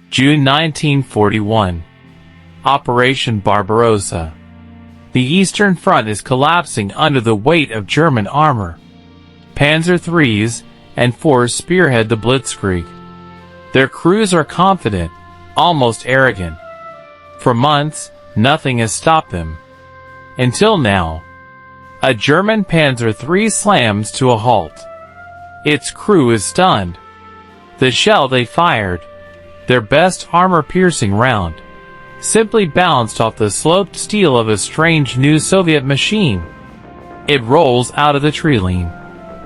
June 1941. Operation Barbarossa. The Eastern Front is collapsing under the weight of German armor. Panzer IIIs and IVs spearhead the Blitzkrieg. Their crews are confident, almost arrogant. For months, nothing has stopped them. Until now. A German Panzer III slams to a halt. Its crew is stunned. The shell they fired, their best armor-piercing round, simply bounced off the sloped steel of a strange new Soviet machine. It rolls out of the treeline,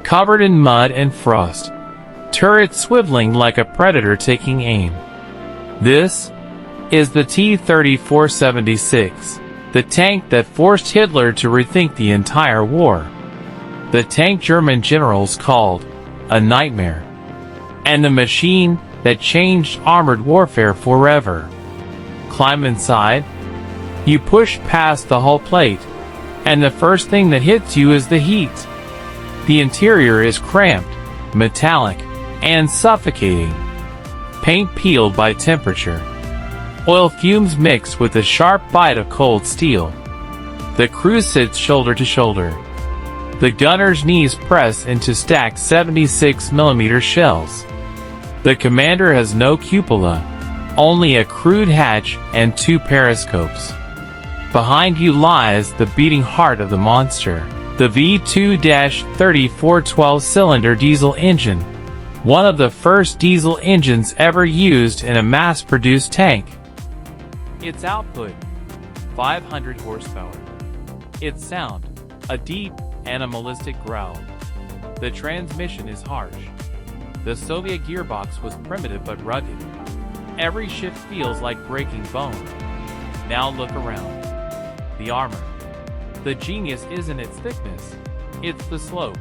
covered in mud and frost, turret swiveling like a predator taking aim. This is the T-34-76, the tank that forced Hitler to rethink the entire war. The tank German generals called a nightmare, and the machine that changed armored warfare forever. Climb inside. You push past the hull plate, and the first thing that hits you is the heat. The interior is cramped, metallic, and suffocating. Paint peeled by temperature. Oil fumes mixed with the sharp bite of cold steel. The crew sits shoulder to shoulder. The gunner's knees press into stacked 76mm shells. The commander has no cupola, only a crude hatch and 2 periscopes. Behind you lies the beating heart of the monster, the V2-34 12-cylinder diesel engine, one of the first diesel engines ever used in a mass-produced tank. Its output, 500 horsepower. Its sound, a deep, animalistic growl. The transmission is harsh. The Soviet gearbox was primitive but rugged. Every shift feels like breaking bone. Now look around. The armor. The genius isn't its thickness, it's the slope.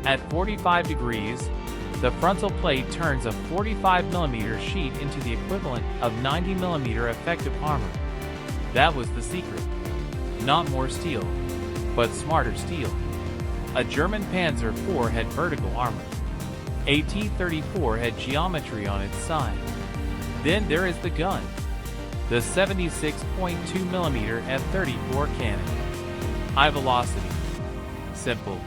At 45 degrees, the frontal plate turns a 45mm sheet into the equivalent of 90mm effective armor. That was the secret. Not more steel, but smarter steel. A German Panzer IV had vertical armor. A T-34 had geometry on its side. Then there is the gun. The 76.2mm F-34 cannon. High velocity. Simple.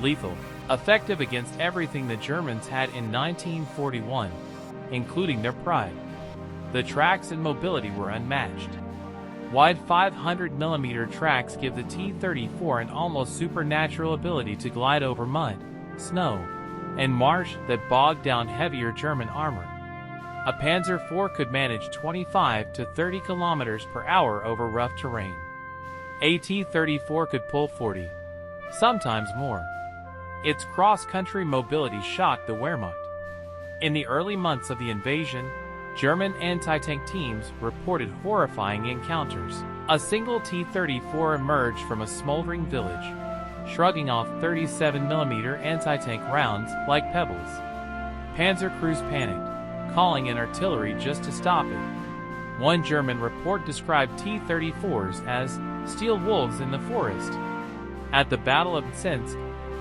Lethal. Effective against everything the Germans had in 1941, including their pride. The tracks and mobility were unmatched. Wide 500mm tracks give the T-34 an almost supernatural ability to glide over mud, snow, and marsh that bogged down heavier German armor. A Panzer IV could manage 25 to 30 kilometers per hour over rough terrain. A T-34 could pull 40, sometimes more. Its cross-country mobility shocked the Wehrmacht. In the early months of the invasion, German anti-tank teams reported horrifying encounters. A single T-34 emerged from a smoldering village, shrugging off 37mm anti-tank rounds like pebbles. Panzer crews panicked, calling in artillery just to stop it. One German report described T-34s as steel wolves in the forest. At the Battle of Tsensk,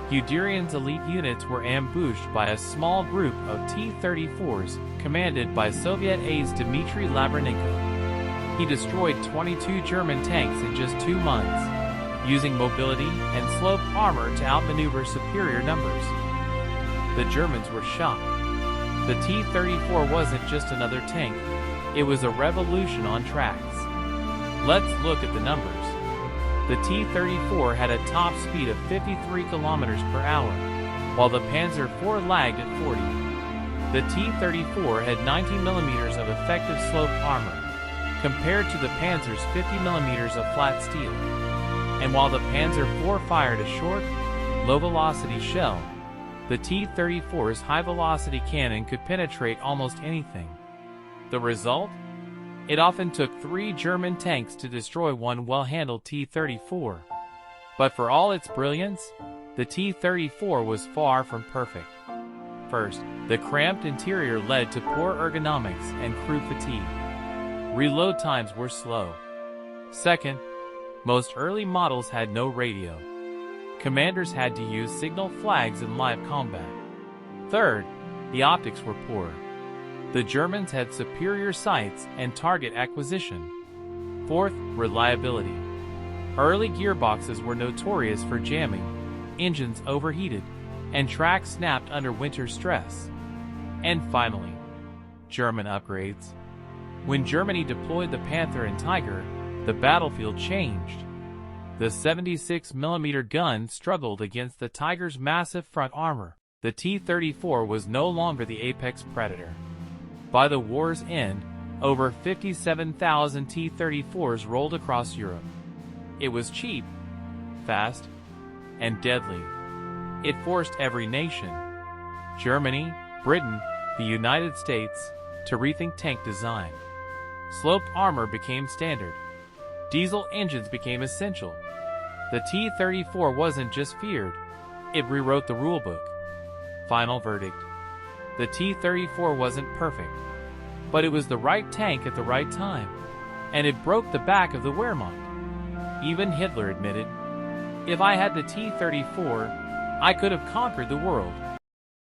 Guderian's elite units were ambushed by a small group of T-34s commanded by Soviet ace Dmitry Lavrenenko. He destroyed 22 German tanks in just 2 months, using mobility and sloped armor to outmaneuver superior numbers. The Germans were shocked. The T-34 wasn't just another tank, it was a revolution on tracks. Let's look at the numbers. The T-34 had a top speed of 53 kilometers per hour, while the Panzer IV lagged at 40. The T-34 had 90mm of effective sloped armor, compared to the Panzer's 50mm of flat steel. And while the Panzer IV fired a short, low-velocity shell, the T-34's high-velocity cannon could penetrate almost anything. The result? It often took 3 German tanks to destroy one well-handled T-34. But for all its brilliance, the T-34 was far from perfect. First, the cramped interior led to poor ergonomics and crew fatigue. Reload times were slow. Second, most early models had no radio. Commanders had to use signal flags in live combat. Third, the optics were poor. The Germans had superior sights and target acquisition. Fourth, reliability. Early gearboxes were notorious for jamming, engines overheated, and tracks snapped under winter stress. And finally, German upgrades. When Germany deployed the Panther and Tiger, the battlefield changed. The 76mm gun struggled against the Tiger's massive front armor. The T-34 was no longer the apex predator. By the war's end, over 57,000 T-34s rolled across Europe. It was cheap, fast, and deadly. It forced every nation, Germany, Britain, the United States, to rethink tank design. Sloped armor became standard. Diesel engines became essential. The T-34 wasn't just feared, it rewrote the rulebook. Final verdict. The T-34 wasn't perfect, but it was the right tank at the right time, and it broke the back of the Wehrmacht. Even Hitler admitted, "If I had the T-34, I could have conquered the world."